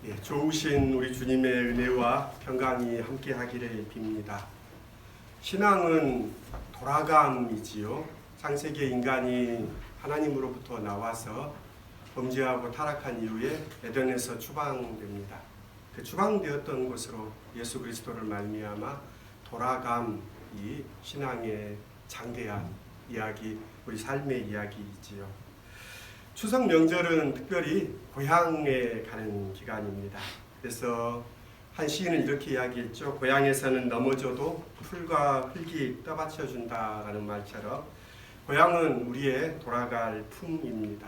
좋으신 우리 주님의 은혜와 평강이 함께하기를 빕니다. 신앙은 돌아감이지요. 창세기의 인간이 하나님으로부터 나와서 범죄하고 타락한 이후에 에덴에서 추방됩니다. 그 추방되었던 곳으로 예수 그리스도를 말미암아 돌아감이 신앙의 장대한 이야기, 우리 삶의 이야기이지요. 추석 명절은 특별히 고향에 가는 기간입니다. 그래서 한 시인은 이렇게 이야기했죠. 고향에서는 넘어져도 풀과 흙이 떠받쳐준다라는 말처럼 고향은 우리의 돌아갈 품입니다.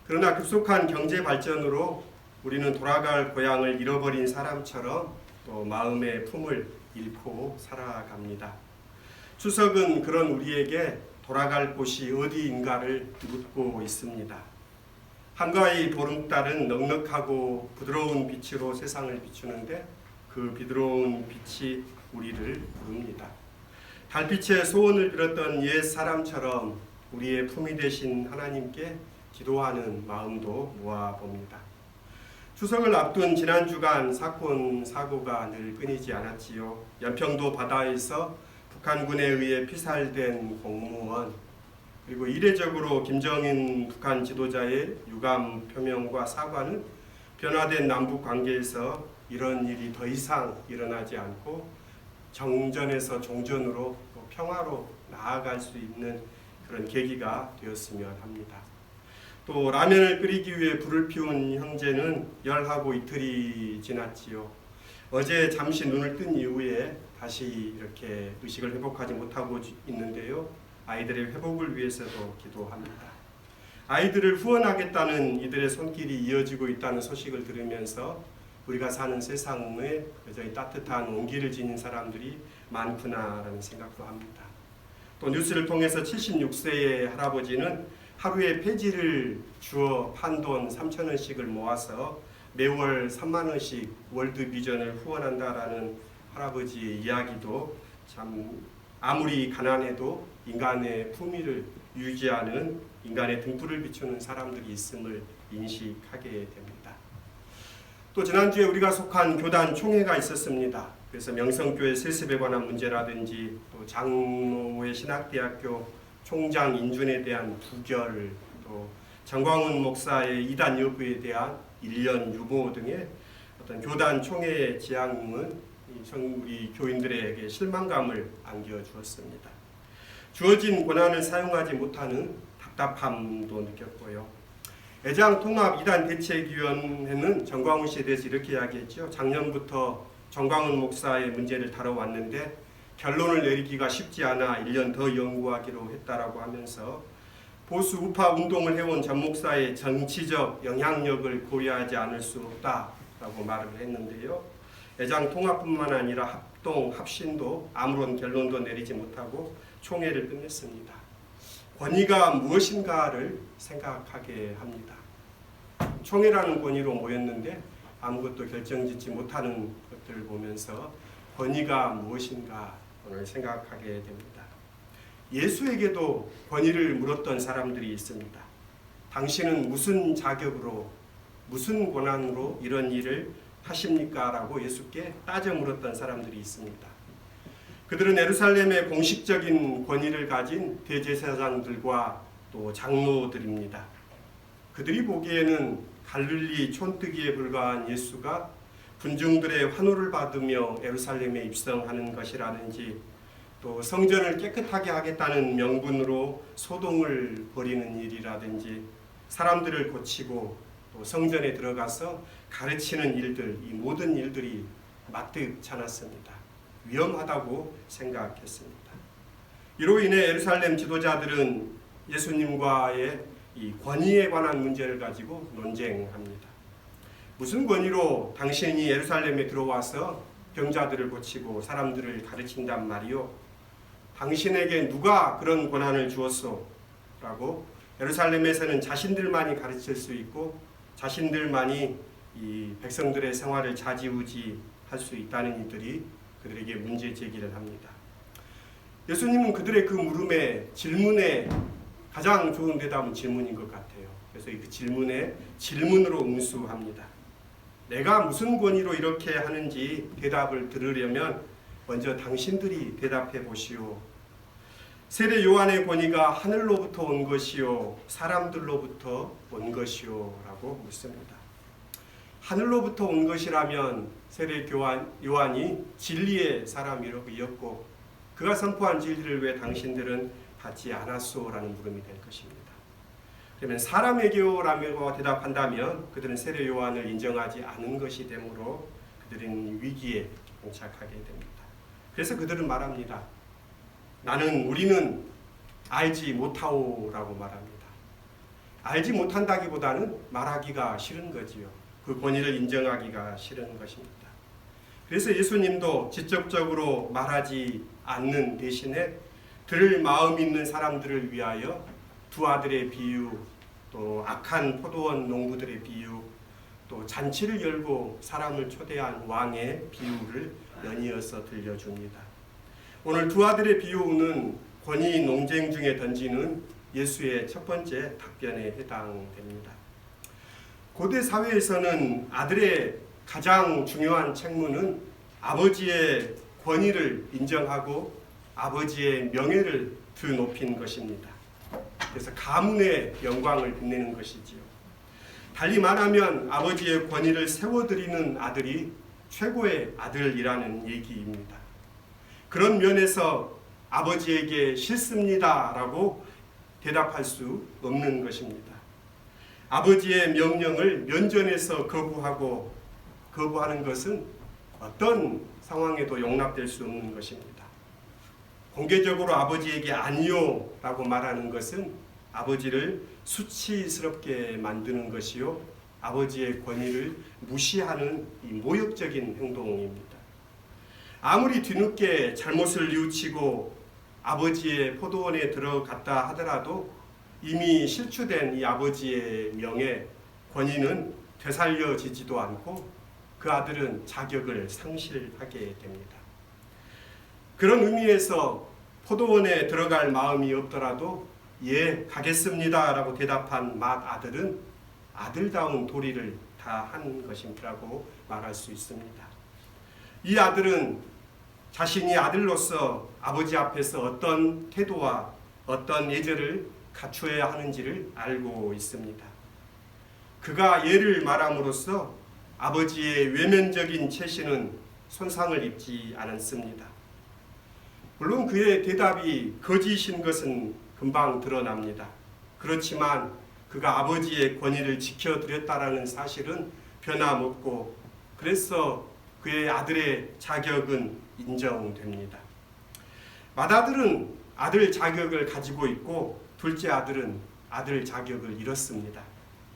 그러나 급속한 경제 발전으로 우리는 돌아갈 고향을 잃어버린 사람처럼 또 마음의 품을 잃고 살아갑니다. 추석은 그런 우리에게 돌아갈 곳이 어디인가를 묻고 있습니다. 한가위 보름달은 넉넉하고 부드러운 빛으로 세상을 비추는데 그 부드러운 빛이 우리를 부릅니다. 달빛에 소원을 빌었던 옛 사람처럼 우리의 품이 되신 하나님께 기도하는 마음도 모아봅니다. 추석을 앞둔 지난 주간 사건 사고가 늘 끊이지 않았지요. 연평도 바다에서 북한군에 의해 피살된 공무원, 그리고 이례적으로 김정인 북한 지도자의 유감 표명과 사과는 변화된 남북 관계에서 이런 일이 더 이상 일어나지 않고 정전에서 종전으로 평화로 나아갈 수 있는 그런 계기가 되었으면 합니다. 또 라면을 끓이기 위해 불을 피운 형제는 열하고 이틀이 지났지요. 어제 잠시 눈을 뜬 이후에 다시 이렇게 의식을 회복하지 못하고 있는데요. 아이들의 회복을 위해서도 기도합니다. 아이들을 후원하겠다는 이들의 손길이 이어지고 있다는 소식을 들으면서 우리가 사는 세상에 여전히 따뜻한 온기를 지닌 사람들이 많구나라는 생각도 합니다. 또 뉴스를 통해서 76세의 할아버지는 하루에 폐지를 주어 판돈 3,000원씩을 모아서 매월 3만 원씩 월드비전을 후원한다라는 할아버지의 이야기도 참 아무리 가난해도 인간의 품위를 유지하는 인간의 등불을 비추는 사람들이 있음을 인식하게 됩니다. 또 지난주에 우리가 속한 교단 총회가 있었습니다. 그래서 명성교회 세습에 관한 문제라든지 또 장로회 신학대학교 총장 인준에 대한 부결, 또 정광훈 목사의 이단 여부에 대한 1년 유보 등의 어떤 교단 총회의 지향은 우리 교인들에게 실망감을 안겨주었습니다. 주어진 권한을 사용하지 못하는 답답함도 느꼈고요. 애장통합 이단 대책위원회는 정광훈 씨에 대해서 이렇게 이야기했죠. 작년부터 정광훈 목사의 문제를 다뤄왔는데 결론을 내리기가 쉽지 않아 1년 더 연구하기로 했다라고 하면서 보수 우파 운동을 해온 전 목사의 정치적 영향력을 고려하지 않을 수 없다라고 말을 했는데요. 애장 통합뿐만 아니라 합동, 합신도 아무런 결론도 내리지 못하고 총회를 끝냈습니다. 권위가 무엇인가를 생각하게 합니다. 총회라는 권위로 모였는데 아무것도 결정짓지 못하는 것들을 보면서 권위가 무엇인가 오늘 생각하게 됩니다. 예수에게도 권위를 물었던 사람들이 있습니다. 당신은 무슨 자격으로, 무슨 권한으로 이런 일을 하십니까? 라고 예수께 따져 물었던 사람들이 있습니다. 그들은 예루살렘의 공식적인 권위를 가진 대제사장들과 또 장로들입니다. 그들이 보기에는 갈릴리 촌뜨기에 불과한 예수가 군중들의 환호를 받으며 예루살렘에 입성하는 것이라든지 또 성전을 깨끗하게 하겠다는 명분으로 소동을 벌이는 일이라든지 사람들을 고치고 또 성전에 들어가서 가르치는 일들, 이 모든 일들이 마뜩찮았습니다. 위험하다고 생각했습니다. 이로 인해 예루살렘 지도자들은 예수님과의 이 권위에 관한 문제를 가지고 논쟁합니다. 무슨 권위로 당신이 예루살렘에 들어와서 병자들을 고치고 사람들을 가르친단 말이요? 당신에게 누가 그런 권한을 주었소? 라고 예루살렘에서는 자신들만이 가르칠 수 있고 자신들만이 이 백성들의 생활을 좌지우지할 수 있다는 이들이 그들에게 문제 제기를 합니다. 예수님은 그들의 그 물음에 질문에 가장 좋은 대답은 질문인 것 같아요. 그래서 그 질문에 질문으로 응수합니다. 내가 무슨 권위로 이렇게 하는지 대답을 들으려면 먼저 당신들이 대답해 보시오. 세례 요한의 권위가 하늘로부터 온 것이요 사람들로부터 온 것이요 라고 묻습니다. 하늘로부터 온 것이라면 세례 요한이 진리의 사람이었고 그가 선포한 진리를 왜 당신들은 받지 않았소? 라는 물음이 될 것입니다. 그러면 사람에게요라고 대답한다면 그들은 세례 요한을 인정하지 않은 것이 되므로 그들은 위기에 봉착하게 됩니다. 그래서 그들은 말합니다. 우리는 알지 못하오라고 말합니다. 알지 못한다기보다는 말하기가 싫은 거지요. 그 권위를 인정하기가 싫은 것입니다. 그래서 예수님도 직접적으로 말하지 않는 대신에 들을 마음 있는 사람들을 위하여 두 아들의 비유, 또 악한 포도원 농부들의 비유, 또 잔치를 열고 사람을 초대한 왕의 비유를 연이어서 들려줍니다. 오늘 두 아들의 비유는 권위 논쟁 중에 던지는 예수의 첫 번째 답변에 해당됩니다. 고대 사회에서는 아들의 가장 중요한 책무는 아버지의 권위를 인정하고 아버지의 명예를 드높인 것입니다. 그래서 가문의 영광을 빛내는 것이지요. 달리 말하면 아버지의 권위를 세워드리는 아들이 최고의 아들이라는 얘기입니다. 그런 면에서 아버지에게 싫습니다라고 대답할 수 없는 것입니다. 아버지의 명령을 면전에서 거부하는 것은 어떤 상황에도 용납될 수 없는 것입니다. 공개적으로 아버지에게 아니요 라고 말하는 것은 아버지를 수치스럽게 만드는 것이요 아버지의 권위를 무시하는 이 모욕적인 행동입니다. 아무리 뒤늦게 잘못을 뉘우치고 아버지의 포도원에 들어갔다 하더라도 이미 실추된 이 아버지의 명예, 권위는 되살려지지도 않고 그 아들은 자격을 상실하게 됩니다. 그런 의미에서 포도원에 들어갈 마음이 없더라도 예, 가겠습니다 라고 대답한 맏아들은 아들다운 도리를 다 한 것이라고 말할 수 있습니다. 이 아들은 자신이 아들로서 아버지 앞에서 어떤 태도와 어떤 예절을 갖춰야 하는지를 알고 있습니다. 그가 예를 말함으로써 아버지의 외면적인 체신은 손상을 입지 않았습니다. 물론 그의 대답이 거짓인 것은 금방 드러납니다. 그렇지만 그가 아버지의 권위를 지켜드렸다라는 사실은 변함없고 그래서 그의 아들의 자격은 인정됩니다. 맏아들은 아들 자격을 가지고 있고 둘째 아들은 아들 자격을 잃었습니다.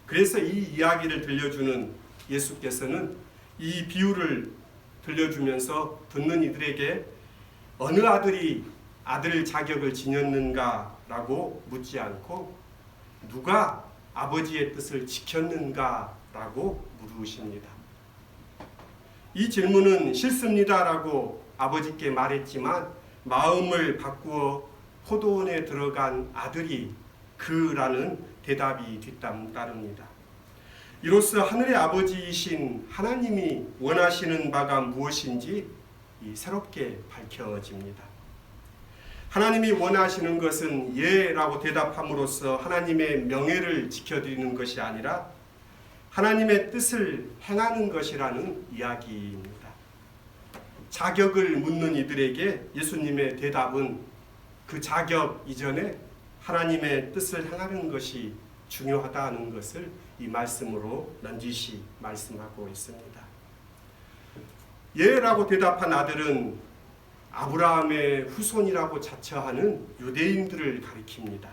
그래서 이 이야기를 들려주는 예수께서는 이 비유를 들려주면서 듣는 이들에게 어느 아들이 아들 자격을 지녔는가라고 묻지 않고 누가 아버지의 뜻을 지켰는가라고 물으십니다. 이 질문은 싫습니다라고 아버지께 말했지만 마음을 바꾸어 포도원에 들어간 아들이 그라는 대답이 뒤따릅니다. 이로써 하늘의 아버지이신 하나님이 원하시는 바가 무엇인지 새롭게 밝혀집니다. 하나님이 원하시는 것은 예라고 대답함으로써 하나님의 명예를 지켜드리는 것이 아니라 하나님의 뜻을 행하는 것이라는 이야기입니다. 자격을 묻는 이들에게 예수님의 대답은 그 자격 이전에 하나님의 뜻을 행하는 것이 중요하다는 것을 이 말씀으로 넌지시 말씀하고 있습니다. 예라고 대답한 아들은 아브라함의 후손이라고 자처하는 유대인들을 가리킵니다.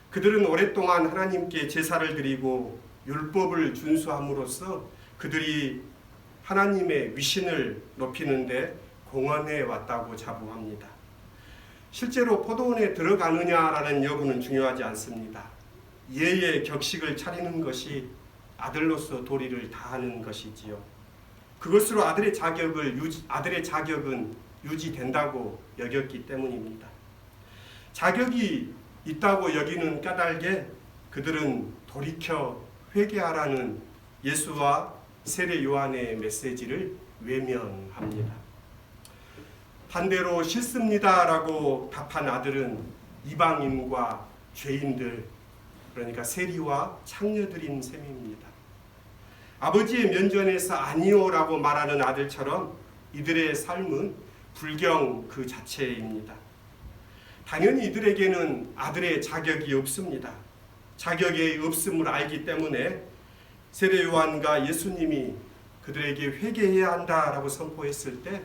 그들은 오랫동안 하나님께 제사를 드리고 율법을 준수함으로써 그들이 하나님의 위신을 높이는데 공헌해 왔다고 자부합니다. 실제로 포도원에 들어가느냐라는 여부는 중요하지 않습니다. 예의 격식을 차리는 것이 아들로서 도리를 다하는 것이지요. 그것으로 아들의 자격은 유지된다고 여겼기 때문입니다. 자격이 있다고 여기는 까닭에 그들은 돌이켜 회개하라는 예수와 세례 요한의 메시지를 외면합니다. 반대로 싫습니다라고 답한 아들은 이방인과 죄인들, 그러니까 세리와 창녀들인 셈입니다. 아버지의 면전에서 아니오라고 말하는 아들처럼 이들의 삶은 불경 그 자체입니다. 당연히 이들에게는 아들의 자격이 없습니다. 자격이 없음을 알기 때문에 세례 요한과 예수님이 그들에게 회개해야 한다라고 선포했을 때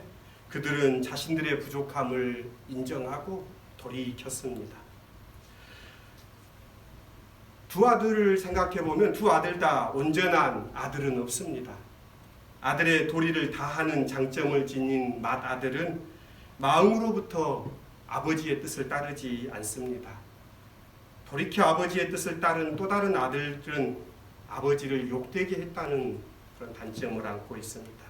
그들은 자신들의 부족함을 인정하고 돌이켰습니다. 두 아들을 생각해 보면 두 아들 다 온전한 아들은 없습니다. 아들의 도리를 다하는 장점을 지닌 맏아들은 마음으로부터 아버지의 뜻을 따르지 않습니다. 돌이켜 아버지의 뜻을 따른 또 다른 아들들은 아버지를 욕되게 했다는 그런 단점을 안고 있습니다.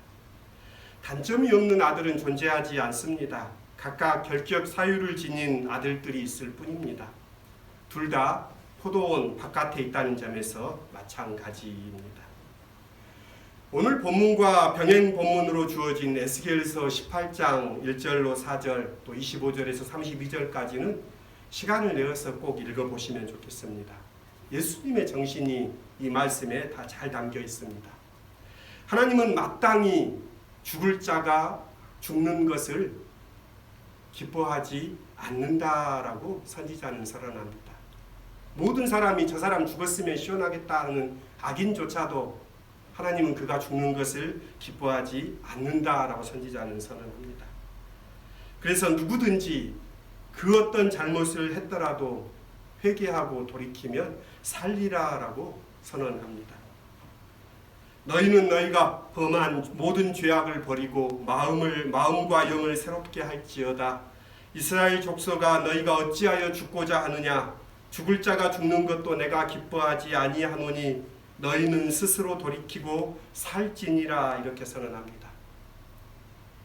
단점이 없는 아들은 존재하지 않습니다. 각각 결격 사유를 지닌 아들들이 있을 뿐입니다. 둘 다 포도원 바깥에 있다는 점에서 마찬가지입니다. 오늘 본문과 병행 본문으로 주어진 에스겔서 18장 1절로 4절 또 25절에서 32절까지는 시간을 내어서 꼭 읽어보시면 좋겠습니다. 예수님의 정신이 이 말씀에 다 잘 담겨 있습니다. 하나님은 마땅히 죽을 자가 죽는 것을 기뻐하지 않는다라고 선지자는 선언합니다. 모든 사람이 저 사람 죽었으면 시원하겠다는 악인조차도 하나님은 그가 죽는 것을 기뻐하지 않는다라고 선지자는 선언합니다. 그래서 누구든지 그 어떤 잘못을 했더라도 회개하고 돌이키면 살리라라고 선언합니다. 너희는 너희가 범한 모든 죄악을 버리고 마음과 영을 새롭게 할지어다. 이스라엘 족속아 너희가 어찌하여 죽고자 하느냐? 죽을 자가 죽는 것도 내가 기뻐하지 아니하노니 너희는 스스로 돌이키고 살지니라 이렇게 선언합니다.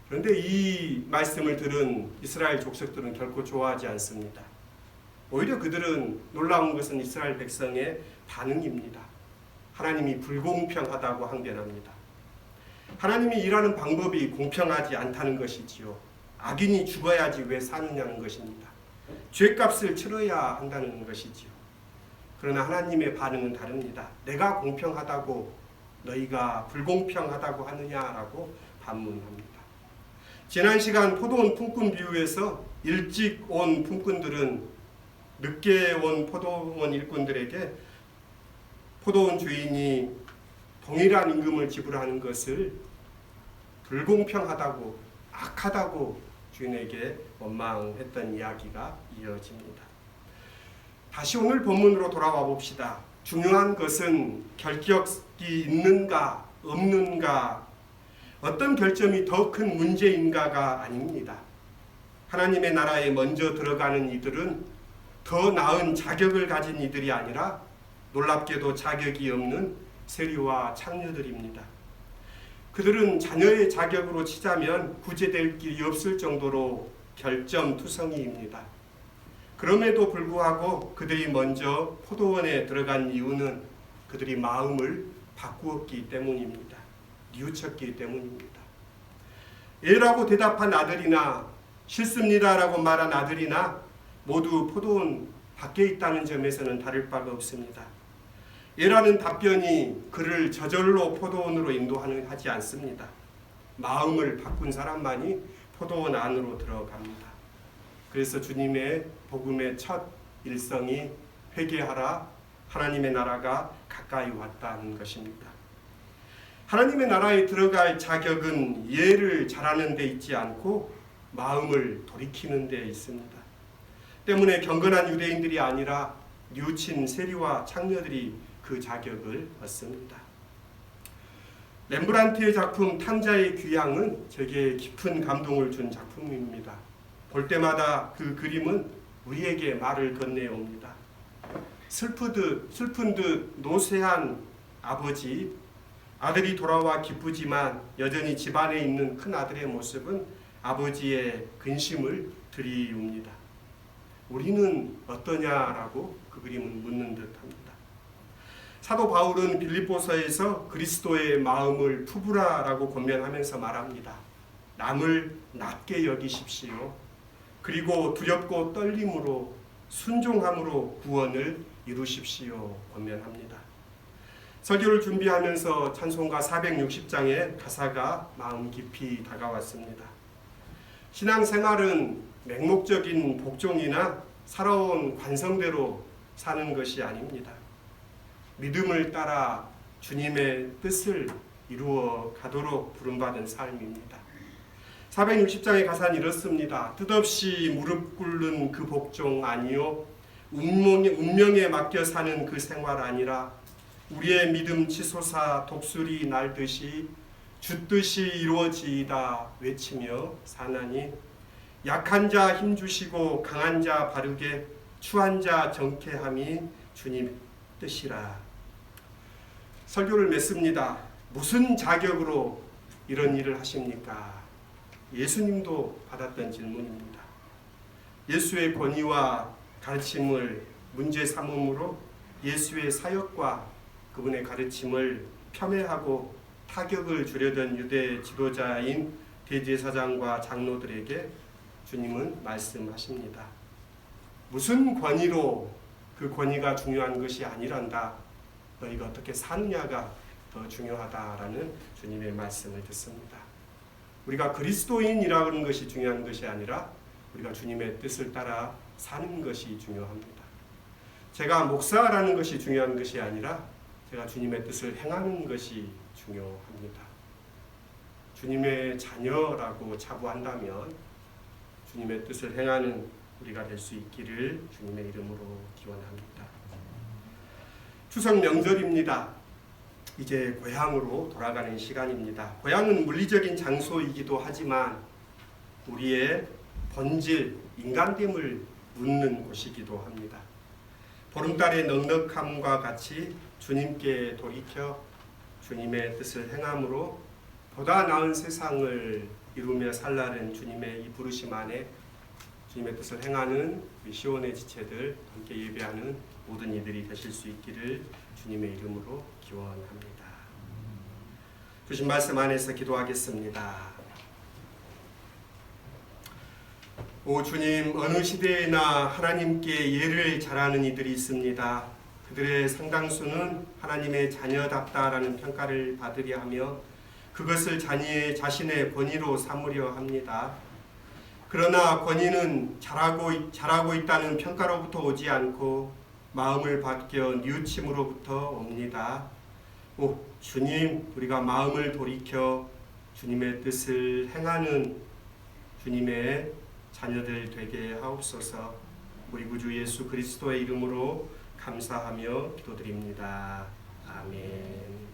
그런데 이 말씀을 들은 이스라엘 족속들은 결코 좋아하지 않습니다. 오히려 그들은 놀라운 것은 이스라엘 백성의 반응입니다. 하나님이 불공평하다고 항변합니다. 하나님이 일하는 방법이 공평하지 않다는 것이지요. 악인이 죽어야지 왜 사느냐는 것입니다. 죄값을 치러야 한다는 것이지요. 그러나 하나님의 반응은 다릅니다. 내가 공평하다고 너희가 불공평하다고 하느냐라고 반문합니다. 지난 시간 포도원 품꾼 비유에서 일찍 온 품꾼들은 늦게 온 포도원 일꾼들에게 포도원 주인이 동일한 임금을 지불하는 것을 불공평하다고 악하다고 주인에게 원망했던 이야기가 이어집니다. 다시 오늘 본문으로 돌아와 봅시다. 중요한 것은 결격이 있는가 없는가 어떤 결점이 더 큰 문제인가가 아닙니다. 하나님의 나라에 먼저 들어가는 이들은 더 나은 자격을 가진 이들이 아니라 놀랍게도 자격이 없는 세리와 창녀들입니다. 그들은 자녀의 자격으로 치자면 구제될 길이 없을 정도로 결점투성이입니다. 그럼에도 불구하고 그들이 먼저 포도원에 들어간 이유는 그들이 마음을 바꾸었기 때문입니다. 뉘우쳤기 때문입니다. 예라고 대답한 아들이나 싫습니다라고 말한 아들이나 모두 포도원 밖에 있다는 점에서는 다를 바가 없습니다. 예라는 답변이 그를 저절로 포도원으로 인도하지 않습니다. 마음을 바꾼 사람만이 포도원 안으로 들어갑니다. 그래서 주님의 복음의 첫 일성이 회개하라, 하나님의 나라가 가까이 왔다는 것입니다. 하나님의 나라에 들어갈 자격은 예를 잘하는 데 있지 않고 마음을 돌이키는 데 있습니다. 때문에 경건한 유대인들이 아니라 뉘우친 세리와 창녀들이 그 자격을 얻습니다. 렘브란트의 작품 탕자의 귀향은 제게 깊은 감동을 준 작품입니다. 볼 때마다 그 그림은 우리에게 말을 건네옵니다. 슬픈 듯 노쇠한 아버지, 아들이 돌아와 기쁘지만 여전히 집안에 있는 큰 아들의 모습은 아버지의 근심을 드리웁니다. 우리는 어떠냐라고 그 그림은 묻는 듯합니다. 사도 바울은 빌립보서에서 그리스도의 마음을 푸브라라고 권면하면서 말합니다. 남을 낮게 여기십시오. 그리고 두렵고 떨림으로 순종함으로 구원을 이루십시오. 권면합니다. 설교를 준비하면서 찬송가 460장의 가사가 마음 깊이 다가왔습니다. 신앙생활은 맹목적인 복종이나 살아온 관성대로 사는 것이 아닙니다. 믿음을 따라 주님의 뜻을 이루어 가도록 부름받은 삶입니다. 460장의 가사는 이렇습니다. 뜻없이 무릎 꿇는 그 복종 아니요 운명에 맡겨 사는 그 생활 아니라 우리의 믿음 치솟아 독수리 날듯이 주 뜻이 이루어지이다 외치며 사나니 약한 자 힘주시고 강한 자 바르게 추한 자 정케함이 주님 뜻이라. 설교를 맺습니다. 무슨 자격으로 이런 일을 하십니까? 예수님도 받았던 질문입니다. 예수의 권위와 가르침을 문제 삼음으로 예수의 사역과 그분의 가르침을 폄훼하고 타격을 주려던 유대 지도자인 대제사장과 장로들에게 주님은 말씀하십니다. 무슨 권위로 그 권위가 중요한 것이 아니란다. 너희가 어떻게 사느냐가 더 중요하다라는 주님의 말씀을 듣습니다. 우리가 그리스도인이라는 것이 중요한 것이 아니라 우리가 주님의 뜻을 따라 사는 것이 중요합니다. 제가 목사라는 것이 중요한 것이 아니라 제가 주님의 뜻을 행하는 것이 중요합니다. 주님의 자녀라고 자부한다면 주님의 뜻을 행하는 우리가 될 수 있기를 주님의 이름으로 기원합니다. 추석 명절입니다. 이제 고향으로 돌아가는 시간입니다. 고향은 물리적인 장소이기도 하지만 우리의 본질, 인간됨을 묻는 곳이기도 합니다. 보름달의 넉넉함과 같이 주님께 돌이켜 주님의 뜻을 행함으로 보다 나은 세상을 이루며 살라는 주님의 이 부르심 안에 주님의 뜻을 행하는 우리 시온의 지체들 함께 예배하는 모든 이들이 되실 수 있기를 주님의 이름으로 기원합니다. 주신 말씀 안에서 기도하겠습니다. 오 주님, 어느 시대에나 하나님께 예를 잘하는 이들이 있습니다. 그들의 상당수는 하나님의 자녀답다라는 평가를 받으려 하며 그것을 자신의 권위로 삼으려 합니다. 그러나 권위는 잘하고 있다는 평가로부터 오지 않고 마음을 바뀌어 뉘우침으로부터 옵니다. 오 주님, 우리가 마음을 돌이켜 주님의 뜻을 행하는 주님의 자녀들 되게 하옵소서. 우리 구주 예수 그리스도의 이름으로 감사하며 기도드립니다. 아멘.